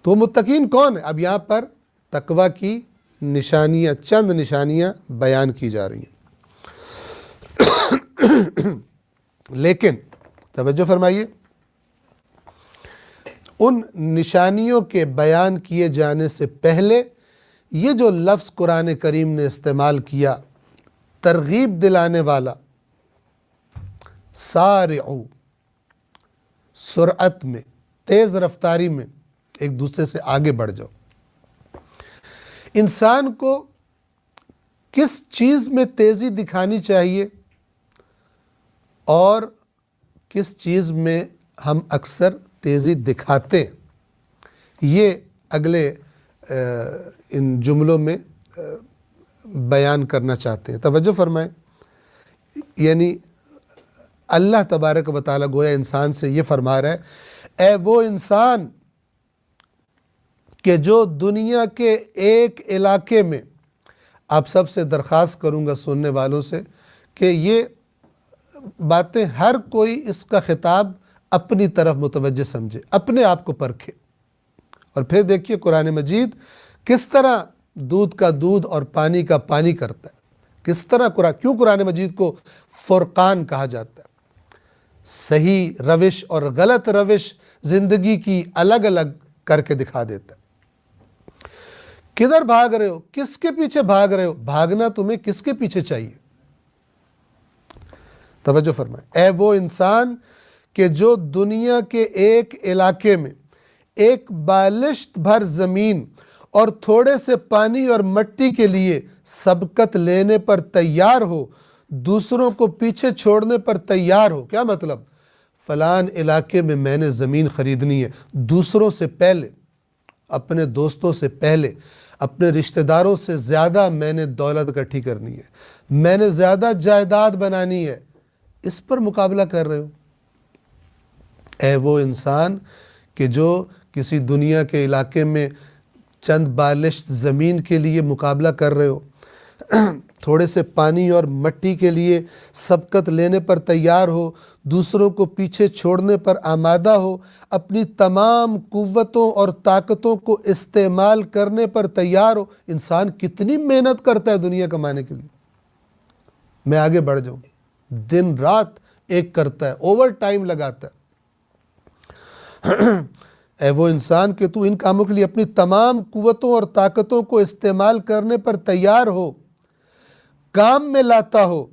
Speaker 2: تو وہ متقین کون ہے؟ اب یہاں پر تقوی کی نشانیاں، چند نشانیاں بیان کی جا رہی ہیں۔ لیکن توجہ فرمائیے، ان نشانیوں کے بیان کیے جانے سے پہلے یہ جو لفظ قرآن کریم نے استعمال کیا، ترغیب دلانے والا، سارعو، سرعت میں، تیز رفتاری میں ایک دوسرے سے آگے بڑھ جاؤ۔ انسان کو کس چیز میں تیزی دکھانی چاہیے اور کس چیز میں ہم اکثر تیزی دکھاتے ہیں، یہ اگلے ان جملوں میں بیان کرنا چاہتے ہیں۔ توجہ فرمائیں، یعنی اللہ تبارک و تعالیٰ گویا انسان سے یہ فرما رہا ہے، اے وہ انسان کہ جو دنیا کے ایک علاقے میں، آپ سب سے درخواست کروں گا سننے والوں سے کہ یہ باتیں ہر کوئی اس کا خطاب اپنی طرف متوجہ سمجھے، اپنے آپ کو پرکھے، اور پھر دیکھیے قرآن مجید کس طرح دودھ کا دودھ اور پانی کا پانی کرتا ہے، کس طرح کیوں قرآن مجید کو فرقان کہا جاتا ہے؟ صحیح روش اور غلط روش زندگی کی الگ الگ کر کے دکھا دیتا ہے۔ کدھر بھاگ رہے ہو؟ کس کے پیچھے بھاگ رہے ہو؟ بھاگنا تمہیں کس کے پیچھے چاہیے؟ توجہ فرمائیں۔ اے وہ انسان کہ جو دنیا کے ایک علاقے میں ایک بالشت بھر زمین اور تھوڑے سے پانی اور مٹی کے لیے سبقت لینے پر تیار ہو، دوسروں کو پیچھے چھوڑنے پر تیار ہو۔ کیا مطلب؟ فلان علاقے میں میں نے زمین خریدنی ہے، دوسروں سے پہلے، اپنے دوستوں سے پہلے، اپنے رشتہ داروں سے زیادہ میں نے دولت اکٹھی کرنی ہے، میں نے زیادہ جائیداد بنانی ہے، اس پر مقابلہ کر رہے ہو۔ اے وہ انسان کہ جو کسی دنیا کے علاقے میں چند بالشت زمین کے لیے مقابلہ کر رہے ہو، تھوڑے سے پانی اور مٹی کے لیے سبقت لینے پر تیار ہو، دوسروں کو پیچھے چھوڑنے پر آمادہ ہو، اپنی تمام قوتوں اور طاقتوں کو استعمال کرنے پر تیار ہو۔ انسان کتنی محنت کرتا ہے دنیا کمانے کے لیے۔ میں آگے بڑھ جاؤں، دن رات ایک کرتا ہے، اوور ٹائم لگاتا ہے۔ اے وہ انسان کہ تو ان کاموں کے لیے اپنی تمام قوتوں اور طاقتوں کو استعمال کرنے پر تیار ہو، کام میں لاتا ہو،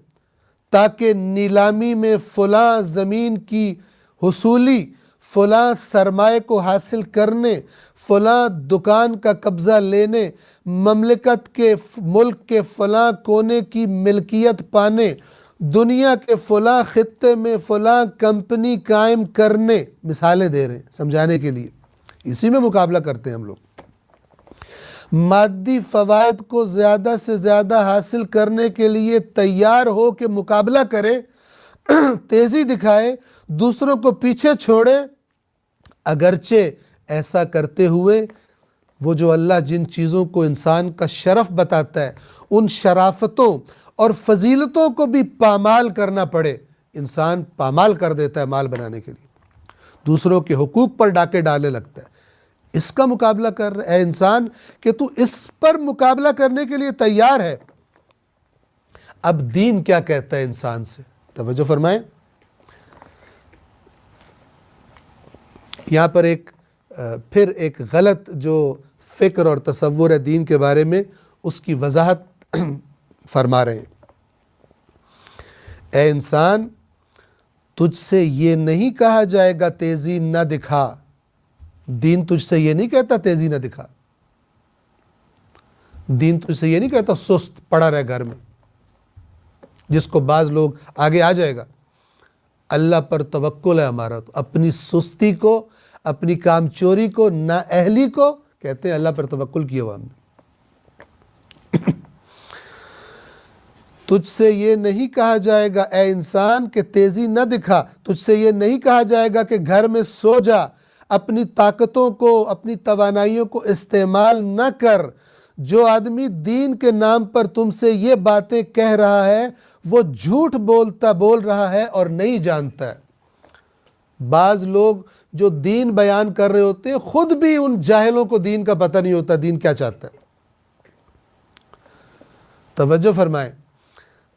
Speaker 2: تاکہ نیلامی میں فلاں زمین کی حصولی، فلاں سرمایہ کو حاصل کرنے، فلاں دکان کا قبضہ لینے، مملکت کے ملک کے فلاں کونے کی ملکیت پانے، دنیا کے فلاں خطے میں فلاں کمپنی قائم کرنے۔ مثالیں دے رہے ہیں سمجھانے کے لیے، اسی میں مقابلہ کرتے ہیں ہم لوگ۔ مادی فوائد کو زیادہ سے زیادہ حاصل کرنے کے لیے تیار ہو کہ مقابلہ کرے، تیزی دکھائے، دوسروں کو پیچھے چھوڑے، اگرچہ ایسا کرتے ہوئے وہ جو اللہ جن چیزوں کو انسان کا شرف بتاتا ہے، ان شرافتوں اور فضیلتوں کو بھی پامال کرنا پڑے۔ انسان پامال کر دیتا ہے مال بنانے کے لیے، دوسروں کے حقوق پر ڈاکے ڈالنے لگتا ہے۔ اس کا مقابلہ کر رہے اے انسان کہ تو اس پر مقابلہ کرنے کے لیے تیار ہے۔ اب دین کیا کہتا ہے انسان سے؟ توجہ فرمائیں۔ یہاں پر پھر ایک غلط جو فکر اور تصور ہے دین کے بارے میں، اس کی وضاحت فرما رہے ہیں۔ اے انسان، تجھ سے یہ نہیں کہا جائے گا تیزی نہ دکھا۔ دین تجھ سے یہ نہیں کہتا تیزی نہ دکھا، دین تجھ سے یہ نہیں کہتا سست پڑا رہے گھر میں، جس کو بعض لوگ آگے آ جائے گا۔ اللہ پر توکل ہے ہمارا، تو اپنی سستی کو، اپنی کام چوری کو، نااہلی کو کہتے ہیں اللہ پر توکل کیا ہوا ہم نے۔ تجھ سے یہ نہیں کہا جائے گا اے انسان کہ تیزی نہ دکھا، تجھ سے یہ نہیں کہا جائے گا کہ گھر میں سو جا، اپنی طاقتوں کو، اپنی توانائیوں کو استعمال نہ کر۔ جو آدمی دین کے نام پر تم سے یہ باتیں کہہ رہا ہے، وہ جھوٹ بول رہا ہے اور نہیں جانتا ہے۔ بعض لوگ جو دین بیان کر رہے ہوتے ہیں، خود بھی ان جاہلوں کو دین کا پتہ نہیں ہوتا دین کیا چاہتا ہے۔ توجہ فرمائیں،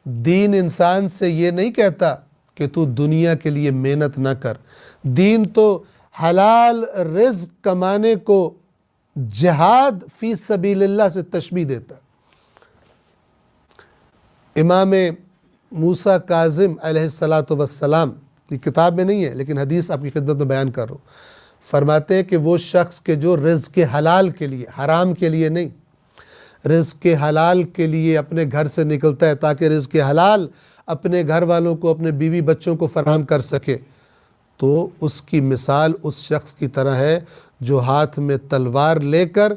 Speaker 2: دین انسان سے یہ نہیں کہتا کہ تو دنیا کے لیے محنت نہ کر۔ دین تو حلال رزق کمانے کو جہاد فی سبیل اللہ سے تشبیہ دیتا۔ امام موسیٰ کاظم علیہ السلام کی کتاب میں نہیں ہے لیکن حدیث آپ کی خدمت میں بیان کر رہا ہوں، فرماتے ہیں کہ وہ شخص کے جو رزق حلال کے لیے، حرام کے لیے نہیں، رزق حلال کے لیے اپنے گھر سے نکلتا ہے تاکہ رزق حلال اپنے گھر والوں کو، اپنے بیوی بچوں کو فراہم کر سکے، تو اس کی مثال اس شخص کی طرح ہے جو ہاتھ میں تلوار لے کر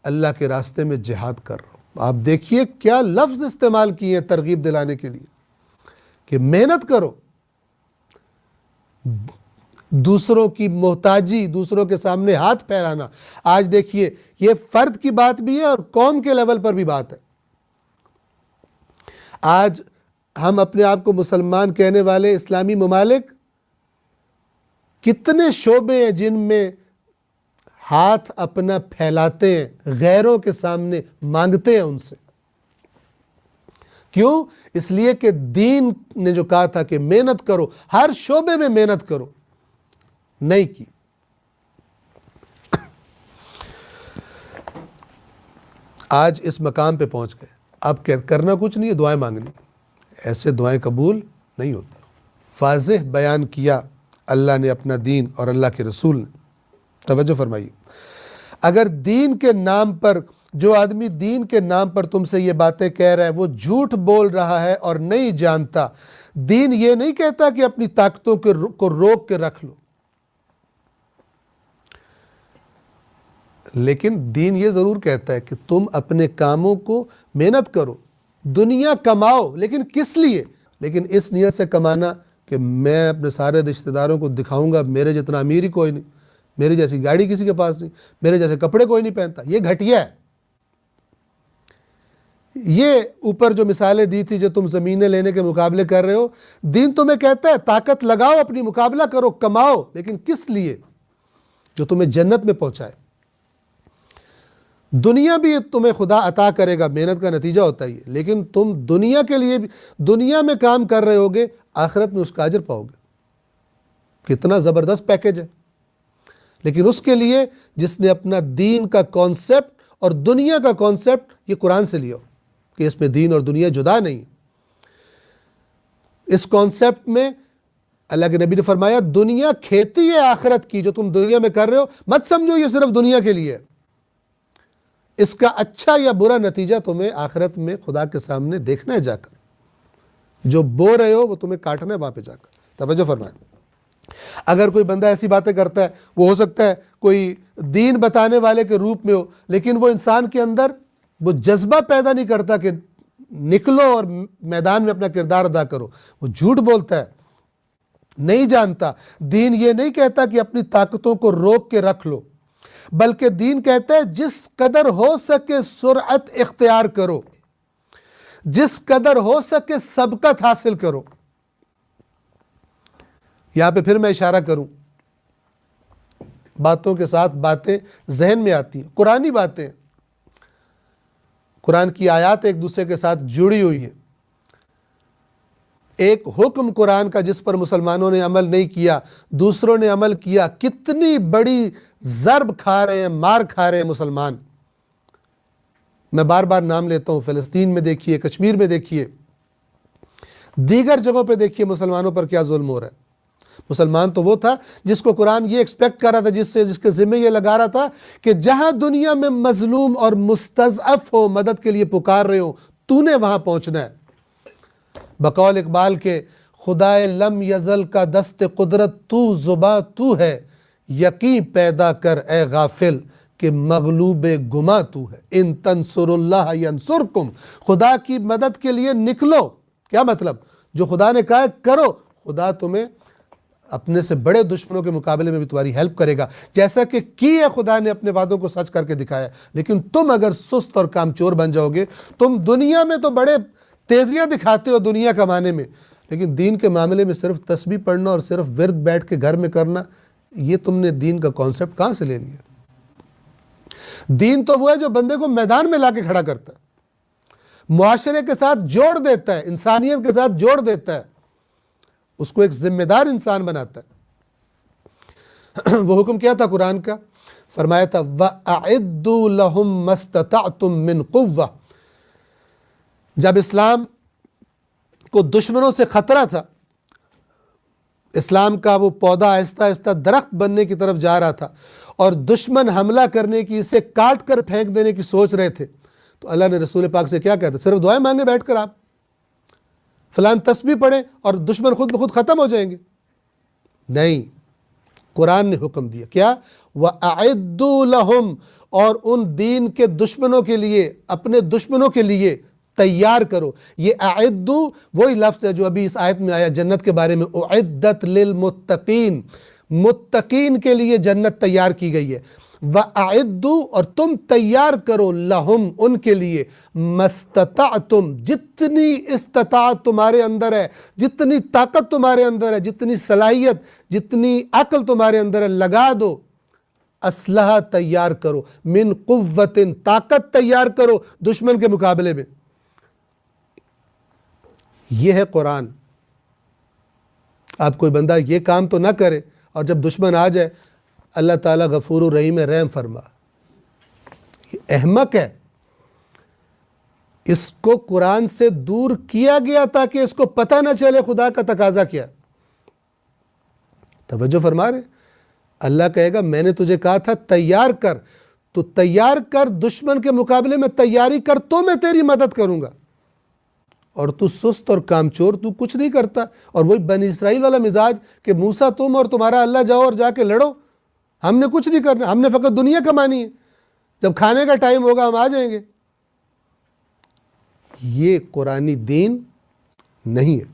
Speaker 2: اللہ کے راستے میں جہاد کر رہا ہو۔ آپ دیکھیے کیا لفظ استعمال کیے ہیں ترغیب دلانے کے لیے کہ محنت کرو، دوسروں کی محتاجی، دوسروں کے سامنے ہاتھ پھیلانا۔ آج دیکھیے یہ فرد کی بات بھی ہے اور قوم کے لیول پر بھی بات ہے۔ آج ہم اپنے آپ کو مسلمان کہنے والے اسلامی ممالک کتنے شعبے ہیں جن میں ہاتھ اپنا پھیلاتے ہیں، غیروں کے سامنے مانگتے ہیں ان سے۔ کیوں؟ اس لیے کہ دین نے جو کہا تھا کہ محنت کرو، ہر شعبے میں محنت کرو، نہیں کی۔ آج اس مقام پہ پہنچ گئے، اب کرنا کچھ نہیں ہے، دعائیں مانگنی۔ ایسے دعائیں قبول نہیں ہوتی۔ واضح بیان کیا اللہ نے اپنا دین اور اللہ کے رسول نے۔ توجہ فرمائیے، اگر دین کے نام پر، جو آدمی دین کے نام پر تم سے یہ باتیں کہہ رہا ہے وہ جھوٹ بول رہا ہے اور نہیں جانتا۔ دین یہ نہیں کہتا کہ اپنی طاقتوں کو روک کے رکھ لو، لیکن دین یہ ضرور کہتا ہے کہ تم اپنے کاموں کو محنت کرو، دنیا کماؤ، لیکن کس لیے؟ لیکن اس نیت سے کمانا کہ میں اپنے سارے رشتہ داروں کو دکھاؤں گا میرے جتنا امیر ہی کوئی نہیں، میری جیسی گاڑی کسی کے پاس نہیں، میرے جیسے کپڑے کوئی نہیں پہنتا۔ یہ گھٹیا ہے۔ یہ اوپر جو مثالیں دی تھی جو تم زمینیں لینے کے مقابلے کر رہے ہو، دین تمہیں کہتا ہے طاقت لگاؤ، اپنی مقابلہ کرو، کماؤ، لیکن کس لیے؟ جو تمہیں جنت میں پہنچائے۔ دنیا بھی تمہیں خدا عطا کرے گا، محنت کا نتیجہ ہوتا ہی ہے، لیکن تم دنیا کے لیے بھی دنیا میں کام کر رہے ہوگے، آخرت میں اس کا اجر پاؤ گے۔ کتنا زبردست پیکج ہے۔ لیکن اس کے لیے جس نے اپنا دین کا کانسیپٹ اور دنیا کا کانسیپٹ یہ قرآن سے لیا ہو کہ اس میں دین اور دنیا جدا نہیں ہے۔ اس کانسیپٹ میں اللہ کے نبی نے فرمایا دنیا کھیتی ہے آخرت کی، جو تم دنیا میں کر رہے ہو مت سمجھو یہ صرف دنیا کے لیے ہے، اس کا اچھا یا برا نتیجہ تمہیں آخرت میں خدا کے سامنے دیکھنا ہے، جا کر جو بو رہے ہو وہ تمہیں کاٹنا ہے وہاں پہ جا کر۔ توجہ فرمائیں، اگر کوئی بندہ ایسی باتیں کرتا ہے، وہ ہو سکتا ہے کوئی دین بتانے والے کے روپ میں ہو، لیکن وہ انسان کے اندر وہ جذبہ پیدا نہیں کرتا کہ نکلو اور میدان میں اپنا کردار ادا کرو، وہ جھوٹ بولتا ہے، نہیں جانتا۔ دین یہ نہیں کہتا کہ اپنی طاقتوں کو روک کے رکھ لو، بلکہ دین کہتا ہے جس قدر ہو سکے سرعت اختیار کرو، جس قدر ہو سکے سبقت حاصل کرو۔ یہاں پہ پھر میں اشارہ کروں، باتوں کے ساتھ باتیں ذہن میں آتی ہیں، قرآنی باتیں، قرآن کی آیات ایک دوسرے کے ساتھ جڑی ہوئی ہیں۔ ایک حکم قرآن کا جس پر مسلمانوں نے عمل نہیں کیا، دوسروں نے عمل کیا، کتنی بڑی ضرب کھا رہے ہیں، مار کھا رہے ہیں مسلمان۔ میں بار بار نام لیتا ہوں، فلسطین میں دیکھیے، کشمیر میں دیکھیے، دیگر جگہوں پہ دیکھیے مسلمانوں پر کیا ظلم ہو رہا ہے۔ مسلمان تو وہ تھا جس کو قرآن یہ ایکسپیکٹ کر رہا تھا، جس کے ذمہ یہ لگا رہا تھا کہ جہاں دنیا میں مظلوم اور مستضعف ہو، مدد کے لیے پکار رہے ہو، تو نے وہاں پہنچنا ہے۔ بقول اقبال کے خدائے لم یزل کا دست قدرت تو زباں تو ہے، یقین پیدا کر اے غافل کہ مغلوب گما تو ہے۔ ان تنصر اللہ ینصرکم، خدا کی مدد کے لیے نکلو۔ کیا مطلب؟ جو خدا نے کہا ہے کرو، خدا تمہیں اپنے سے بڑے دشمنوں کے مقابلے میں بھی تمہاری ہیلپ کرے گا، جیسا کہ کی ہے خدا نے اپنے وعدوں کو سچ کر کے دکھایا۔ لیکن تم اگر سست اور کامچور بن جاؤ گے، تم دنیا میں تو بڑے تیزیاں دکھاتے ہو دنیا کمانے میں، لیکن دین کے معاملے میں صرف تسبیح پڑھنا اور صرف ورد بیٹھ کے گھر میں کرنا، یہ تم نے دین کا کانسیپٹ کہاں سے لے لیا؟ دین تو وہ ہے جو بندے کو میدان میں لا کے کھڑا کرتا ہے، معاشرے کے ساتھ جوڑ دیتا ہے، انسانیت کے ساتھ جوڑ دیتا ہے، اس کو ایک ذمہ دار انسان بناتا ہے۔ وہ حکم کیا تھا قرآن کا؟ فرمایا تھا وَأَعِدُّوا لَهُم مَّا اسْتَطَعْتُم مِّن قُوَّةٍ۔ جب اسلام کو دشمنوں سے خطرہ تھا، اسلام کا وہ پودا آہستہ آہستہ درخت بننے کی طرف جا رہا تھا اور دشمن حملہ کرنے کی، اسے کاٹ کر پھینک دینے کی سوچ رہے تھے، تو اللہ نے رسول پاک سے کیا کہتا؟ صرف دعائیں مانگے بیٹھ کر آپ فلان تسبیح پڑھیں اور دشمن خود بخود ختم ہو جائیں گے؟ نہیں، قرآن نے حکم دیا کیا؟ وَأَعِدُّوا لَهُمْ، اور ان دین کے دشمنوں کے لیے، اپنے دشمنوں کے لیے تیار کرو۔ یہ اعدو وہی لفظ ہے جو ابھی اس آیت میں آیا جنت کے بارے میں، اعدت للمتقین، متقین کے لیے جنت تیار کی گئی ہے۔ وَأَعِدُّوا، اور تم تیار کرو، لَهُمْ، ان کے لیے، مَسْتَطَعْتُمْ، جتنی استطاعت تمہارے اندر ہے، جتنی طاقت تمہارے اندر ہے، جتنی صلاحیت، جتنی عقل تمہارے اندر ہے، لگا دو۔ اسلحہ تیار کرو، من قوت، طاقت تیار کرو دشمن کے مقابلے میں۔ یہ ہے قرآن. آپ کوئی بندہ یہ کام تو نہ کرے اور جب دشمن آ جائے اللہ تعالیٰ غفور الرحیم رحم فرما. یہ احمق ہے. اس کو قرآن سے دور کیا گیا تاکہ اس کو پتہ نہ چلے خدا کا تقاضا کیا. توجہ فرما رہے. اللہ کہے گا میں نے تجھے کہا تھا تیار کر, تو تیار کر, دشمن کے مقابلے میں تیاری کر تو میں تیری مدد کروں گا. اور تو سست اور کامچور, تو کچھ نہیں کرتا. اور وہی بنی اسرائیل والا مزاج کہ موسیٰ تم اور تمہارا اللہ جاؤ اور جا کے لڑو, ہم نے کچھ نہیں کرنا, ہم نے فقط دنیا کمانی ہے, جب کھانے کا ٹائم ہوگا ہم آ جائیں گے. یہ قرآنی دین نہیں ہے.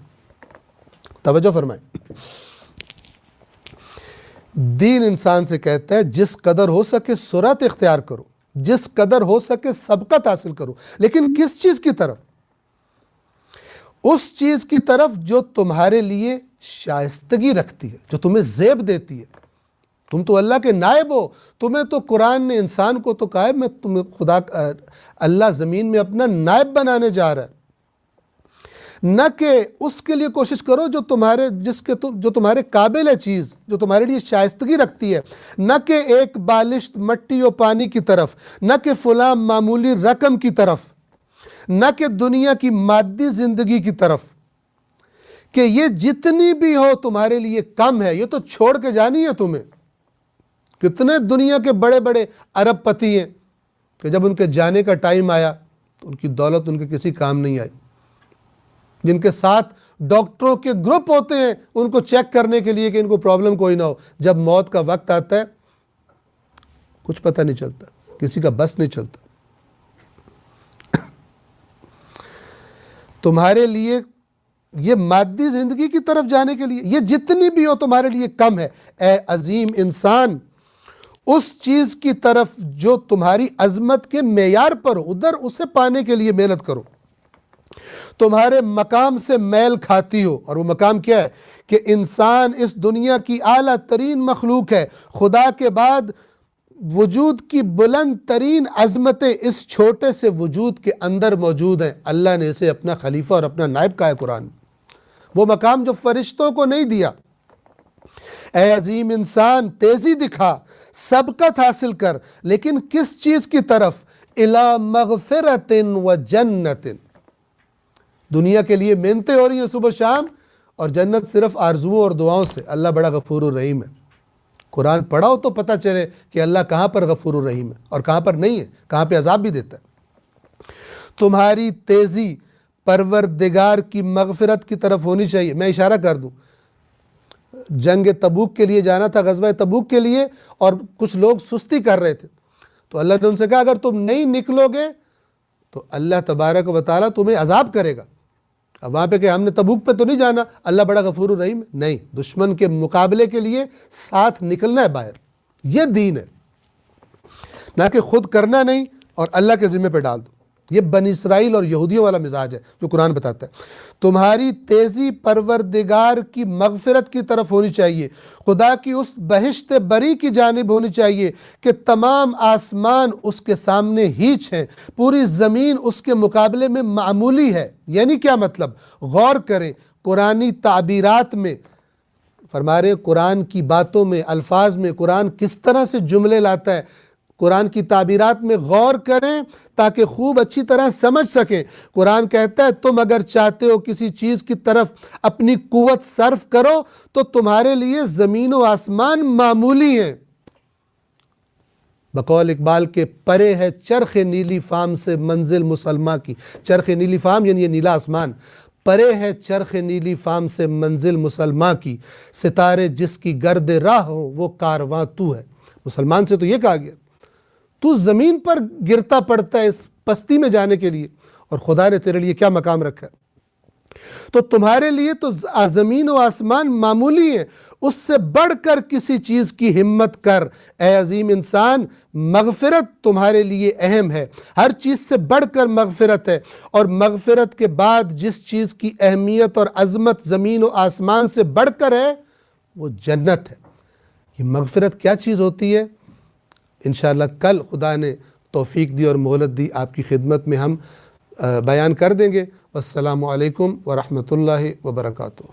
Speaker 2: توجہ فرمائیں. دین انسان سے کہتا ہے جس قدر ہو سکے سرعت اختیار کرو, جس قدر ہو سکے سبقت حاصل کرو, لیکن کس چیز کی طرف؟ اس چیز کی طرف جو تمہارے لیے شائستگی رکھتی ہے, جو تمہیں زیب دیتی ہے. تم تو اللہ کے نائب ہو. تمہیں تو قرآن نے انسان کو تو کہا ہے میں تمہیں خدا اللہ زمین میں اپنا نائب بنانے جا رہا ہے. نہ کہ اس کے لیے کوشش کرو جو تمہارے قابل ہے چیز, جو تمہارے لیے شائستگی رکھتی ہے. نہ کہ ایک بالشت مٹی و پانی کی طرف, نہ کہ فلاں معمولی رقم کی طرف, نہ کہ دنیا کی مادی زندگی کی طرف کہ یہ جتنی بھی ہو تمہارے لیے کم ہے, یہ تو چھوڑ کے جانی ہے تمہیں. کتنے دنیا کے بڑے بڑے ارب پتی ہیں کہ جب ان کے جانے کا ٹائم آیا تو ان کی دولت ان کے کسی کام نہیں آئی. جن کے ساتھ ڈاکٹروں کے گروپ ہوتے ہیں ان کو چیک کرنے کے لیے کہ ان کو پرابلم کوئی نہ ہو, جب موت کا وقت آتا ہے کچھ پتہ نہیں چلتا, کسی کا بس نہیں چلتا. تمہارے لیے یہ مادی زندگی کی طرف جانے کے لیے یہ جتنی بھی ہو تمہارے لیے کم ہے. اے عظیم انسان, اس چیز کی طرف جو تمہاری عظمت کے معیار پر ہو, ادھر اسے پانے کے لیے محنت کرو. تمہارے مقام سے میل کھاتی ہو, اور وہ مقام کیا ہے کہ انسان اس دنیا کی اعلیٰ ترین مخلوق ہے. خدا کے بعد وجود کی بلند ترین عظمتیں اس چھوٹے سے وجود کے اندر موجود ہیں. اللہ نے اسے اپنا خلیفہ اور اپنا نائب کہا ہے قرآن. وہ مقام جو فرشتوں کو نہیں دیا. اے عظیم انسان, تیزی دکھا, سبقت حاصل کر, لیکن کس چیز کی طرف؟ الی مغفرت و جنت. دنیا کے لیے محنتیں ہو رہی ہیں صبح شام, اور جنت صرف آرزوؤں اور دعاؤں سے. اللہ بڑا غفور الرحیم ہے. قرآن پڑھاؤ تو پتہ چلے کہ اللہ کہاں پر غفور الرحیم ہے اور کہاں پر نہیں ہے, کہاں پہ عذاب بھی دیتا ہے. تمہاری تیزی پروردگار کی مغفرت کی طرف ہونی چاہیے. میں اشارہ کر دوں, جنگ تبوک کے لیے جانا تھا, غزوہ تبوک کے لیے, اور کچھ لوگ سستی کر رہے تھے, تو اللہ نے ان سے کہا اگر تم نہیں نکلو گے تو اللہ تبارک و تعالیٰ تمہیں عذاب کرے گا. اب وہاں پہ کہ ہم نے تبوک پہ تو نہیں جانا, اللہ بڑا غفور الرحیم ہے. نہیں, دشمن کے مقابلے کے لیے ساتھ نکلنا ہے باہر. یہ دین ہے, نہ کہ خود کرنا نہیں اور اللہ کے ذمہ پہ ڈال دو. یہ بنی اسرائیل اور یہودیوں والا مزاج ہے جو قرآن بتاتا ہے. تمہاری تیزی پروردگار کی مغفرت کی طرف ہونی چاہیے, خدا کی اس بہشت بری کی جانب ہونی چاہیے کہ تمام آسمان اس کے سامنے ہیچ ہیں, پوری زمین اس کے مقابلے میں معمولی ہے. یعنی کیا مطلب؟ غور کریں قرآنی تعبیرات میں, فرما رہے قرآن کی باتوں میں, الفاظ میں قرآن کس طرح سے جملے لاتا ہے. قرآن کی تعبیرات میں غور کریں تاکہ خوب اچھی طرح سمجھ سکیں. قرآن کہتا ہے تم اگر چاہتے ہو کسی چیز کی طرف اپنی قوت صرف کرو تو تمہارے لیے زمین و آسمان معمولی ہیں. بقول اقبال کے پرے ہے چرخ نیلی فام سے منزل مسلمہ کی. چرخ نیلی فام یعنی یہ نیلا آسمان. پرے ہے چرخ نیلی فام سے منزل مسلمہ کی, ستارے جس کی گرد راہ ہو وہ کارواں تو ہے. مسلمان سے تو یہ کہا گیا تو زمین پر گرتا پڑتا ہے اس پستی میں جانے کے لیے, اور خدا نے تیرے لیے کیا مقام رکھا ہے. تو تمہارے لیے تو زمین و آسمان معمولی ہیں, اس سے بڑھ کر کسی چیز کی ہمت کر. اے عظیم انسان, مغفرت تمہارے لیے اہم ہے, ہر چیز سے بڑھ کر مغفرت ہے, اور مغفرت کے بعد جس چیز کی اہمیت اور عظمت زمین و آسمان سے بڑھ کر ہے وہ جنت ہے. یہ مغفرت کیا چیز ہوتی ہے؟ انشاءاللہ کل خدا نے توفیق دی اور مہلت دی, آپ کی خدمت میں ہم بیان کر دیں گے۔ السلام علیکم ورحمۃ اللہ وبرکاتہ۔